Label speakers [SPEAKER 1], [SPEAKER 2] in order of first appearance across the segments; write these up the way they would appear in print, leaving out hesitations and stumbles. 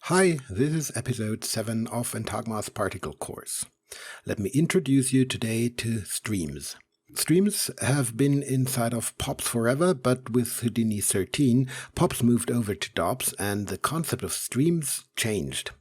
[SPEAKER 1] Hi, this is episode 7 of Entagma's particle course. Let me introduce you today to streams. Streams have been inside of POPs forever, but with Houdini 13, POPs moved over to DOPs and the concept of streams changed.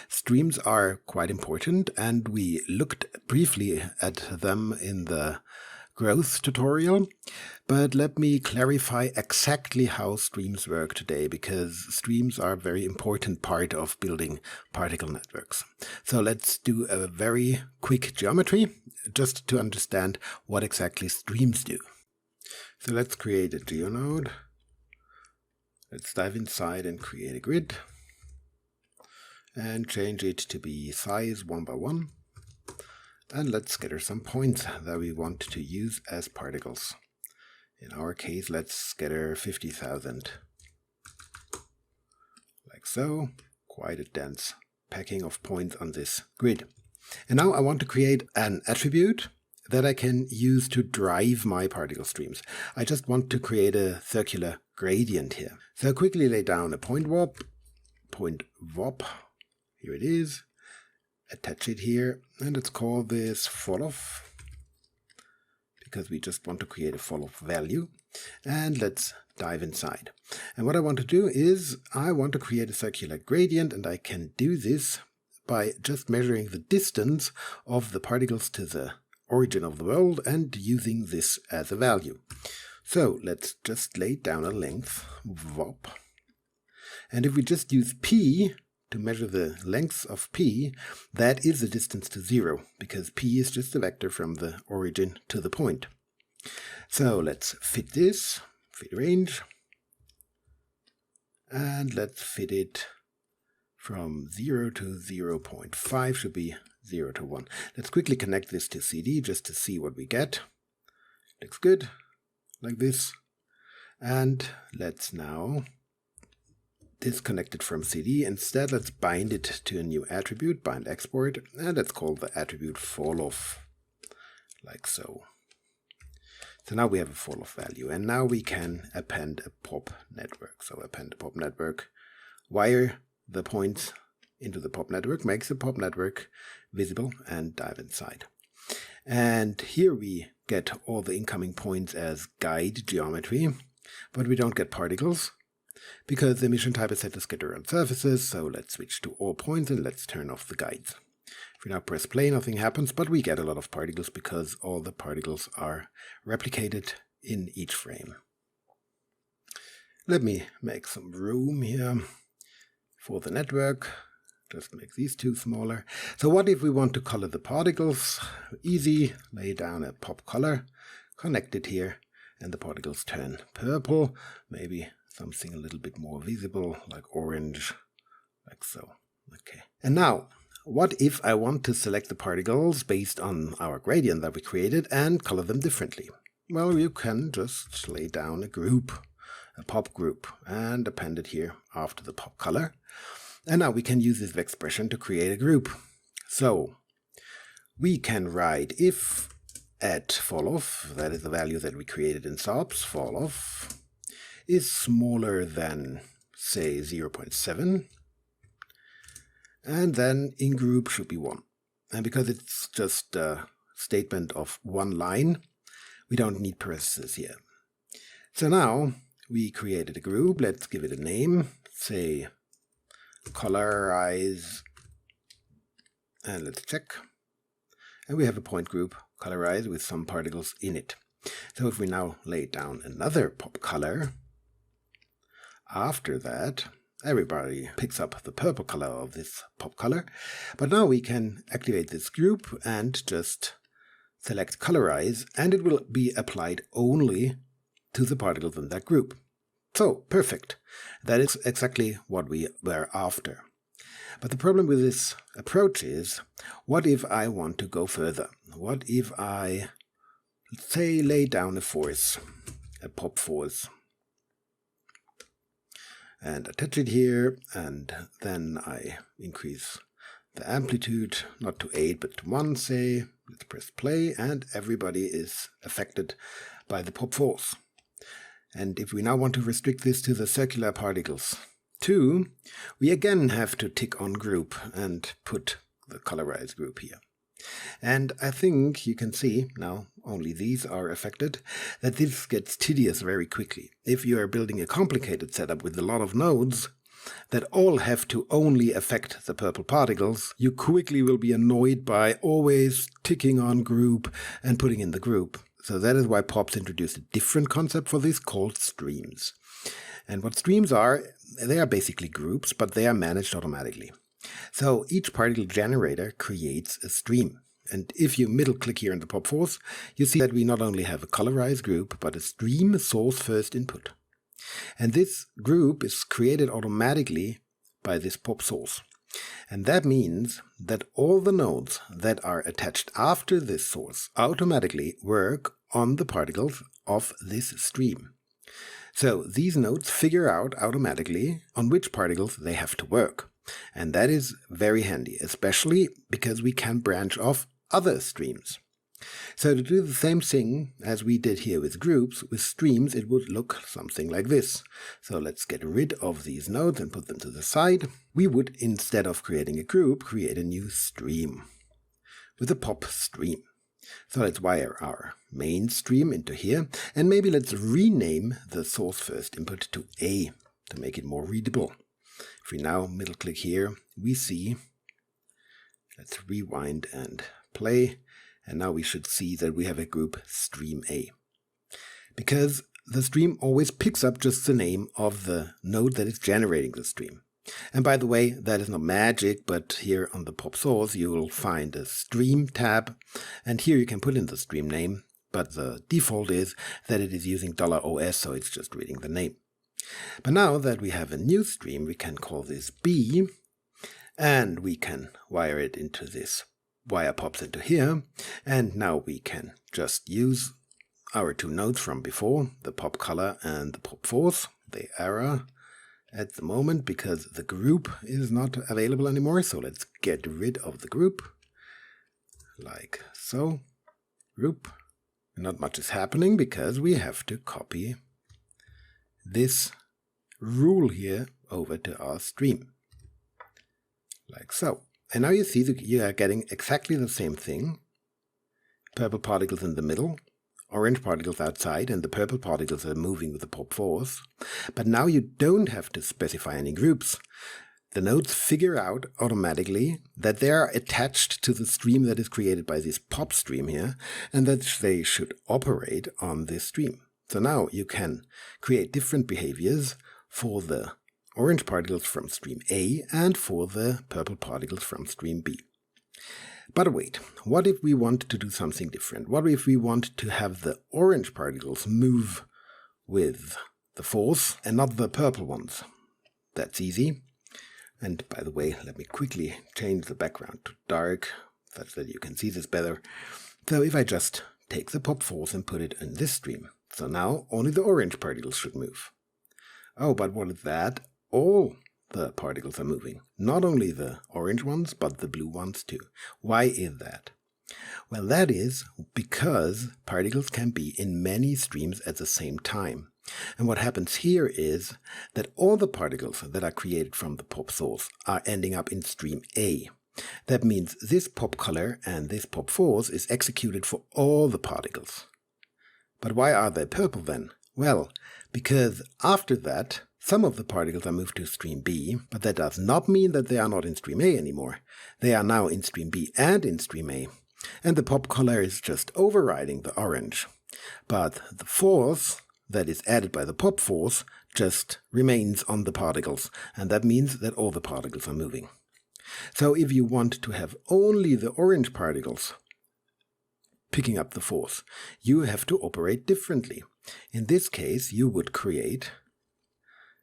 [SPEAKER 1] Streams are quite important, and we looked briefly at them in the growth tutorial, but let me clarify exactly how streams work today, because streams are a very important part of building particle networks. So let's do a very quick geometry just to understand what exactly streams do. So let's create a geonode. Let's dive inside and create a grid and change it to be size 1 by 1. And let's scatter some points that we want to use as particles. In our case, let's scatter 50,000. Like so. Quite a dense packing of points on this grid. And now I want to create an attribute that I can use to drive my particle streams. I just want to create a circular gradient here. So I quickly lay down a point warp. Here it is. Attach it here, and let's call this falloff, because we just want to create a falloff value. And let's dive inside. And what I want to do is I want to create a circular gradient, and I can do this by just measuring the distance of the particles to the origin of the world and using this as a value. So let's just lay down a length, VOP. And if we just use P to measure the length of P, that is the distance to 0, because P is just a vector from the origin to the point. So let's fit this, fit range, and let's fit it from 0 to 0.5, should be 0 to 1. Let's quickly connect this to CD just to see what we get. Looks good, like this. And let's now disconnect it from CD. Instead, let's bind it to a new attribute, bind export, and let's call the attribute falloff, like so. So now we have a falloff value, and now we can append a pop network. So append a pop network, wire the points into the pop network, makes the pop network visible, and dive inside. And here we get all the incoming points as guide geometry, but we don't get particles, because the emission type is set to scatter on surfaces. So let's switch to all points and let's turn off the guides. If we now press play, nothing happens, but we get a lot of particles because all the particles are replicated in each frame. Let me make some room here for the network. Just make these two smaller. So what if we want to color the particles? Easy, lay down a pop color, connect it here, and the particles turn purple, maybe something a little bit more visible, like orange, like so. Okay. And now, what if I want to select the particles based on our gradient that we created and color them differently? Well, you can just lay down a group, a pop group, and append it here after the pop color. And now we can use this expression to create a group. So we can write if at falloff, that is the value that we created in SOPs, falloff is smaller than, say, 0.7, and then in group should be 1. And because it's just a statement of one line, we don't need parentheses here. So now we created a group. Let's give it a name, say colorize, and let's check. And we have a point group, colorize, with some particles in it. So if we now lay down another pop color, after that, everybody picks up the purple color of this pop color. But now we can activate this group and just select colorize, and it will be applied only to the particles in that group. So, perfect. That is exactly what we were after. But the problem with this approach is, what if I want to go further? What if I, let's say, lay down a force, a pop force, and attach it here, and then I increase the amplitude, not to 8, but to 1, say. Let's press play, and everybody is affected by the pop force. And if we now want to restrict this to the circular particles, 2, we again have to tick on group and put the colorized group here. And I think you can see, now only these are affected, that this gets tedious very quickly. If you are building a complicated setup with a lot of nodes that all have to only affect the purple particles, you quickly will be annoyed by always ticking on group and putting in the group. So that is why Pops introduced a different concept for this called streams. And what streams are, they are basically groups, but they are managed automatically. So each particle generator creates a stream. And if you middle click here in the pop force, you see that we not only have a colorized group, but a stream source first input. And this group is created automatically by this pop source. And that means that all the nodes that are attached after this source automatically work on the particles of this stream. So these nodes figure out automatically on which particles they have to work. And that is very handy, especially because we can branch off other streams. So to do the same thing as we did here with groups, with streams it would look something like this. So let's get rid of these nodes and put them to the side. We would, instead of creating a group, create a new stream with a pop stream. So let's wire our main stream into here, and maybe let's rename the source first input to A to make it more readable. If we now middle click here, we see, let's rewind and play, and now we should see that we have a group stream A. Because the stream always picks up just the name of the node that is generating the stream. And by the way, that is not magic, but here on the pop source you will find a stream tab, and here you can put in the stream name, but the default is that it is using $OS, so it's just reading the name. But now that we have a new stream, we can call this B, and we can wire it into this wire pops into here, and now we can just use our two nodes from before, the pop color and the pop force. They error at the moment because the group is not available anymore, so let's get rid of the group, like so. Group. Not much is happening because we have to copy this rule here over to our stream, like so. And now you see that you are getting exactly the same thing. Purple particles in the middle, orange particles outside, and the purple particles are moving with the pop force. But now you don't have to specify any groups. The nodes figure out automatically that they are attached to the stream that is created by this pop stream here, and that they should operate on this stream. So now you can create different behaviors for the orange particles from stream A and for the purple particles from stream B. But wait, what if we want to do something different? What if we want to have the orange particles move with the force and not the purple ones? That's easy. And by the way, let me quickly change the background to dark such that you can see this better. So if I just take the pop force and put it in this stream, so now only the orange particles should move. Oh, but what is that? All the particles are moving. Not only the orange ones, but the blue ones too. Why is that? Well, that is because particles can be in many streams at the same time. And what happens here is that all the particles that are created from the pop source are ending up in stream A. That means this pop color and this pop force is executed for all the particles. But why are they purple then? Well, because after that, some of the particles are moved to stream B, but that does not mean that they are not in stream A anymore. They are now in stream B and in stream A, and the pop color is just overriding the orange. But the force that is added by the pop force just remains on the particles, and that means that all the particles are moving. So if you want to have only the orange particles picking up the force, you have to operate differently. In this case, you would create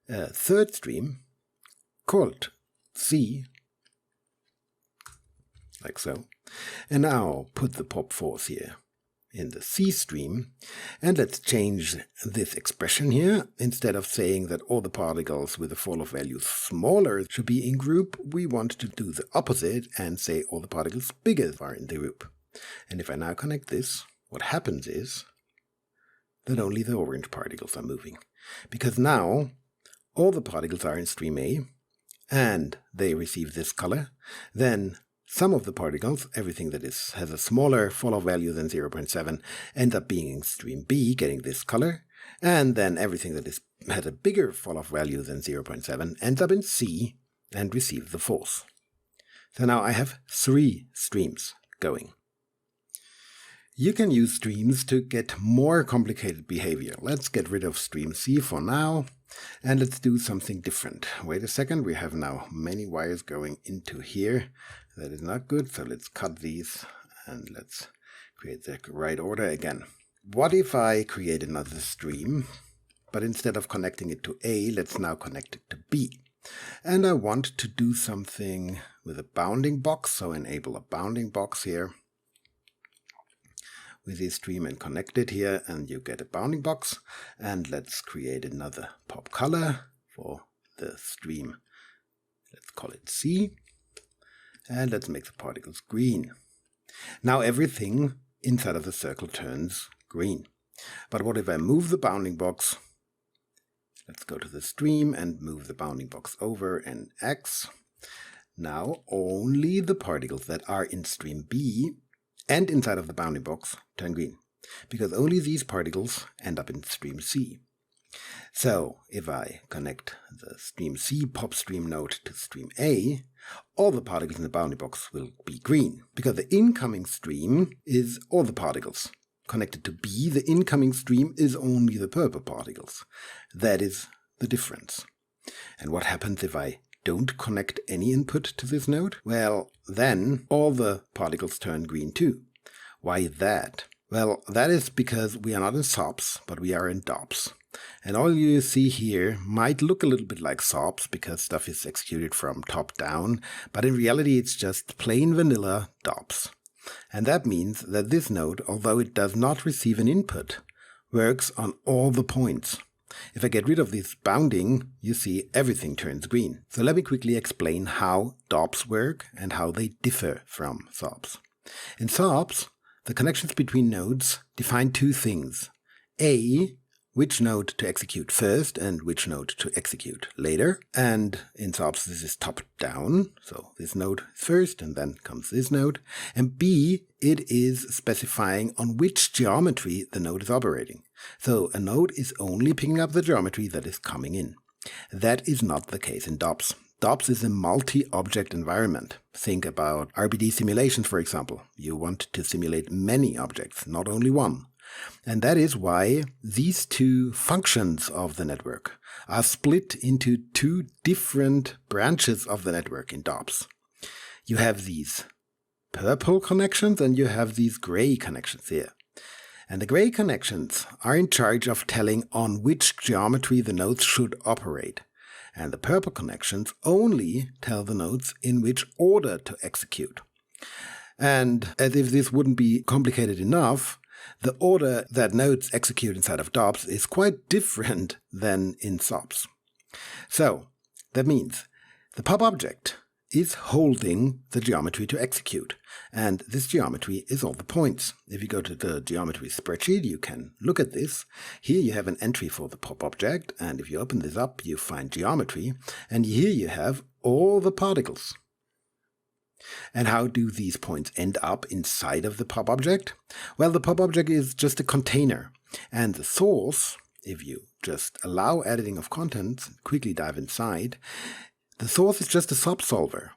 [SPEAKER 1] a third stream called C, like so, and now put the pop force here in the C stream, and let's change this expression here. Instead of saying that all the particles with a fall of value smaller should be in group, we want to do the opposite and say all the particles bigger are in the group. And if I now connect this, what happens is that only the orange particles are moving, because now all the particles are in stream A, and they receive this color, then some of the particles, everything that has a smaller falloff value than 0.7, ends up being in stream B, getting this color, and then everything that has a bigger falloff value than 0.7 ends up in C and receives the false. So now I have 3 streams going. You can use streams to get more complicated behavior. Let's get rid of stream C for now, and let's do something different. Wait a second, we have now many wires going into here. That is not good, so let's cut these and let's create the right order again. What if I create another stream, but instead of connecting it to A, let's now connect it to B. And I want to do something with a bounding box, so enable a bounding box here with this stream and connect it here, and you get a bounding box. And let's create another pop color for the stream. Let's call it C. And let's make the particles green. Now everything inside of the circle turns green. But what if I move the bounding box? Let's go to the stream and move the bounding box over in X. Now only the particles that are in stream B and inside of the bounding box turn green, because only these particles end up in stream C. So if I connect the stream C pop stream node to stream A, all the particles in the bounding box will be green, because the incoming stream is all the particles. Connected to B, the incoming stream is only the purple particles. That is the difference. And what happens if I don't connect any input to this node? Well, then all the particles turn green too. Why that? Well, that is because we are not in SOPs, but we are in DOPs. And all you see here might look a little bit like SOPs because stuff is executed from top down, but in reality it's just plain vanilla DOPs. And that means that this node, although it does not receive an input, works on all the points. If I get rid of this bounding, you see everything turns green. So let me quickly explain how DOPs work and how they differ from SOPs. In SOPs, the connections between nodes define 2 things. A, which node to execute first and which node to execute later. And in SOPs this is top down, so this node first and then comes this node. And B, it is specifying on which geometry the node is operating. So a node is only picking up the geometry that is coming in. That is not the case in DOPs. DOPs is a multi-object environment. Think about RBD simulations, for example. You want to simulate many objects, not only one. And that is why these 2 functions of the network are split into 2 different branches of the network in DOPs. You have these purple connections and you have these gray connections here. And the gray connections are in charge of telling on which geometry the nodes should operate. And the purple connections only tell the nodes in which order to execute. And as if this wouldn't be complicated enough, the order that nodes execute inside of DOPs is quite different than in SOPs. So that means the pop object is holding the geometry to execute, and this geometry is all the points. If you go to the geometry spreadsheet, you can look at this. Here you have an entry for the pop object, and if you open this up, you find geometry, and here you have all the particles. And how do these points end up inside of the pop object? Well, the pop object is just a container, and the source, if you just allow editing of contents, quickly dive inside, the source is just a subsolver.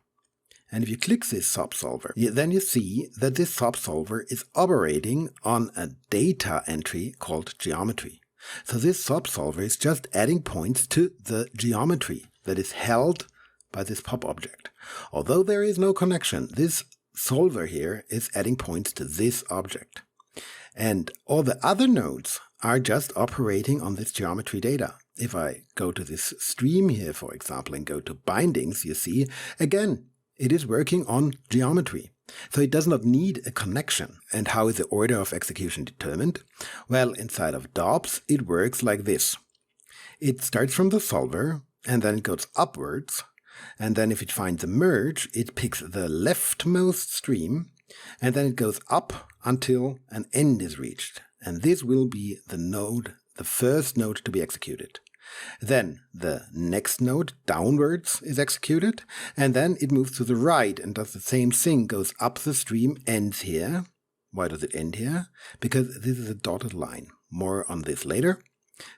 [SPEAKER 1] And if you click this subsolver, then you see that this subsolver is operating on a data entry called geometry. So this subsolver is just adding points to the geometry that is held by this pop object. Although there is no connection, this solver here is adding points to this object. And all the other nodes are just operating on this geometry data. If I go to this stream here, for example, and go to bindings, you see, again, it is working on geometry. So it does not need a connection. And how is the order of execution determined? Well, inside of DOPs, it works like this. It starts from the solver, and then it goes upwards. And then if it finds a merge, it picks the leftmost stream, and then it goes up until an end is reached. And this will be the node, the first node to be executed. Then the next node downwards is executed, and then it moves to the right and does the same thing, goes up the stream, ends here. Why does it end here? Because this is a dotted line. More on this later.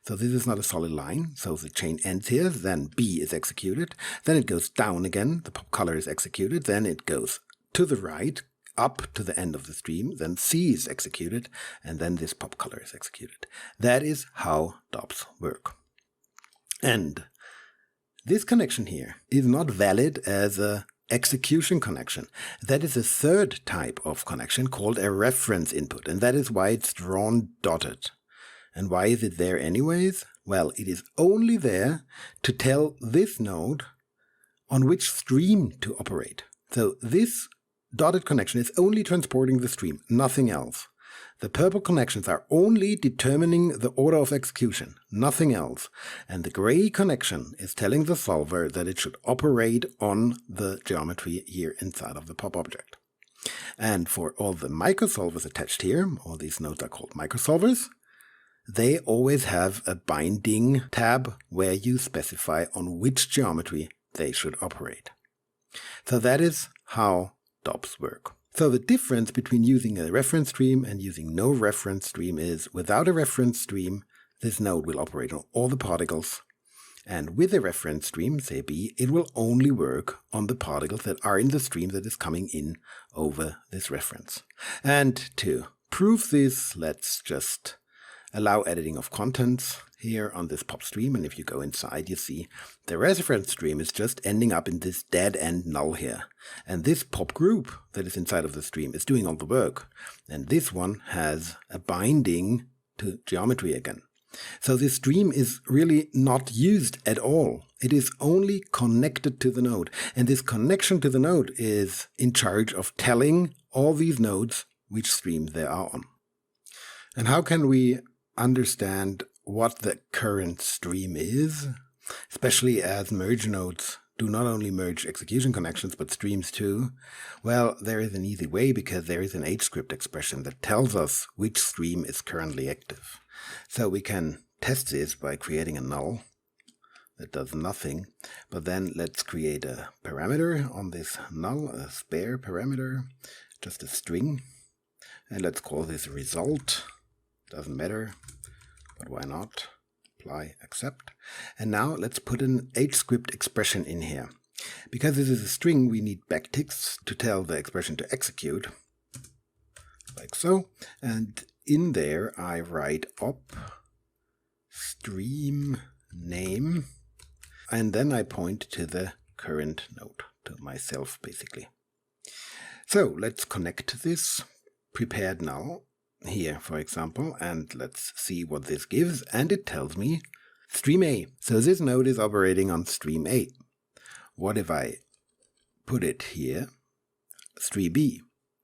[SPEAKER 1] So this is not a solid line, so the chain ends here, then B is executed, then it goes down again, the pop color is executed, then it goes to the right, up to the end of the stream, then C is executed, and then this pop color is executed. That is how DOPs work. And this connection here is not valid as a execution connection. That is a third type of connection called a reference input, and that is why it's drawn dotted. And why is it there anyways? Well, it is only there to tell this node on which stream to operate. So this dotted connection is only transporting the stream, nothing else. The purple connections are only determining the order of execution, nothing else. And the gray connection is telling the solver that it should operate on the geometry here inside of the pop object. And for all the microsolvers attached here, all these nodes are called microsolvers, they always have a binding tab where you specify on which geometry they should operate. So that is how DOPs work. So the difference between using a reference stream and using no reference stream is, without a reference stream, this node will operate on all the particles. And with a reference stream, say B, it will only work on the particles that are in the stream that is coming in over this reference. And to prove this, let's just allow editing of contents here on this pop stream, and if you go inside, you see the reference stream is just ending up in this dead end null here. And this pop group that is inside of the stream is doing all the work. And this one has a binding to geometry again. So this stream is really not used at all. It is only connected to the node. And this connection to the node is in charge of telling all these nodes which stream they are on. And how can we understand what the current stream is, especially as merge nodes do not only merge execution connections but streams too? Well, there is an easy way, because there is an HScript expression that tells us which stream is currently active. So we can test this by creating a null that does nothing, but then let's create a parameter on this null, a spare parameter, just a string, and let's call this result. Doesn't matter, but why not? Apply, accept. And now let's put an HScript expression in here. Because this is a string, we need backticks to tell the expression to execute, like so. And in there I write op stream name, and then I point to the current node, to myself basically. So let's connect this prepared null here, for example, and let's see what this gives. And it tells me stream A. So this node is operating on stream A. What if I put it here, stream B?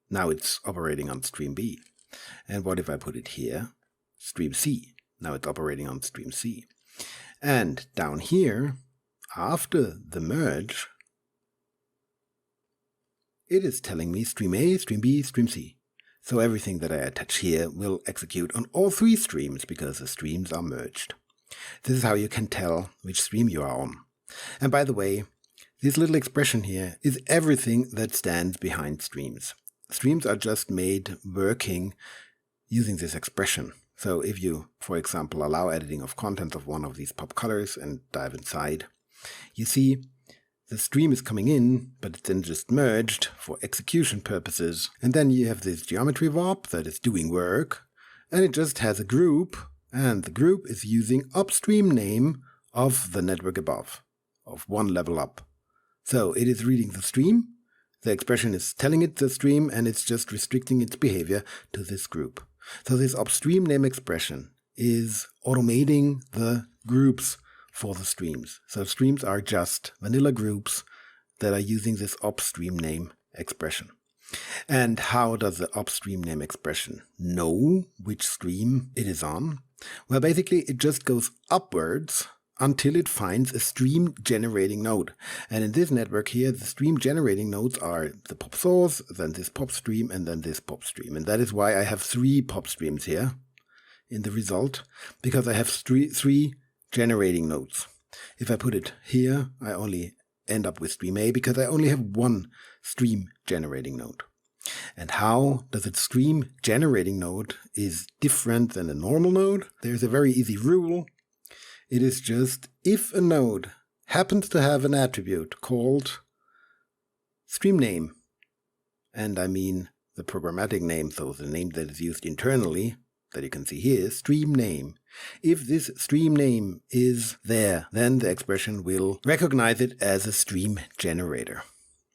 [SPEAKER 1] Now it's operating on stream B. And what if I put it here, stream C? Now it's operating on stream C. And down here, after the merge, it is telling me stream A, stream B, stream C. So everything that I attach here will execute on all three streams, because the streams are merged. This is how you can tell which stream you are on. And by the way, this little expression here is everything that stands behind streams. Streams are just made working using this expression. So if you, for example, allow editing of content of one of these pop colors and dive inside, you see the stream is coming in, but it's then just merged for execution purposes. And then you have this geometry warp that is doing work, and it just has a group, and the group is using upstream name of the network above, of one level up. So it is reading the stream, the expression is telling it the stream, and it's just restricting its behavior to this group. So this upstream name expression is automating the groups for the streams. So streams are just vanilla groups that are using this upstream name expression. And how does the upstream name expression know which stream it is on? Well, basically it just goes upwards until it finds a stream generating node. And in this network here, the stream generating nodes are the pop source, then this pop stream, and then this pop stream. And that is why I have 3 pop streams here in the result, because I have three generating nodes. If I put it here, I only end up with stream A because I only have one stream generating node. And how does a stream generating node is different than a normal node? There's a very easy rule. It is just if a node happens to have an attribute called stream name, and I mean the programmatic name, so the name that is used internally, that you can see here, stream name. If this stream name is there, then the expression will recognize it as a stream generator.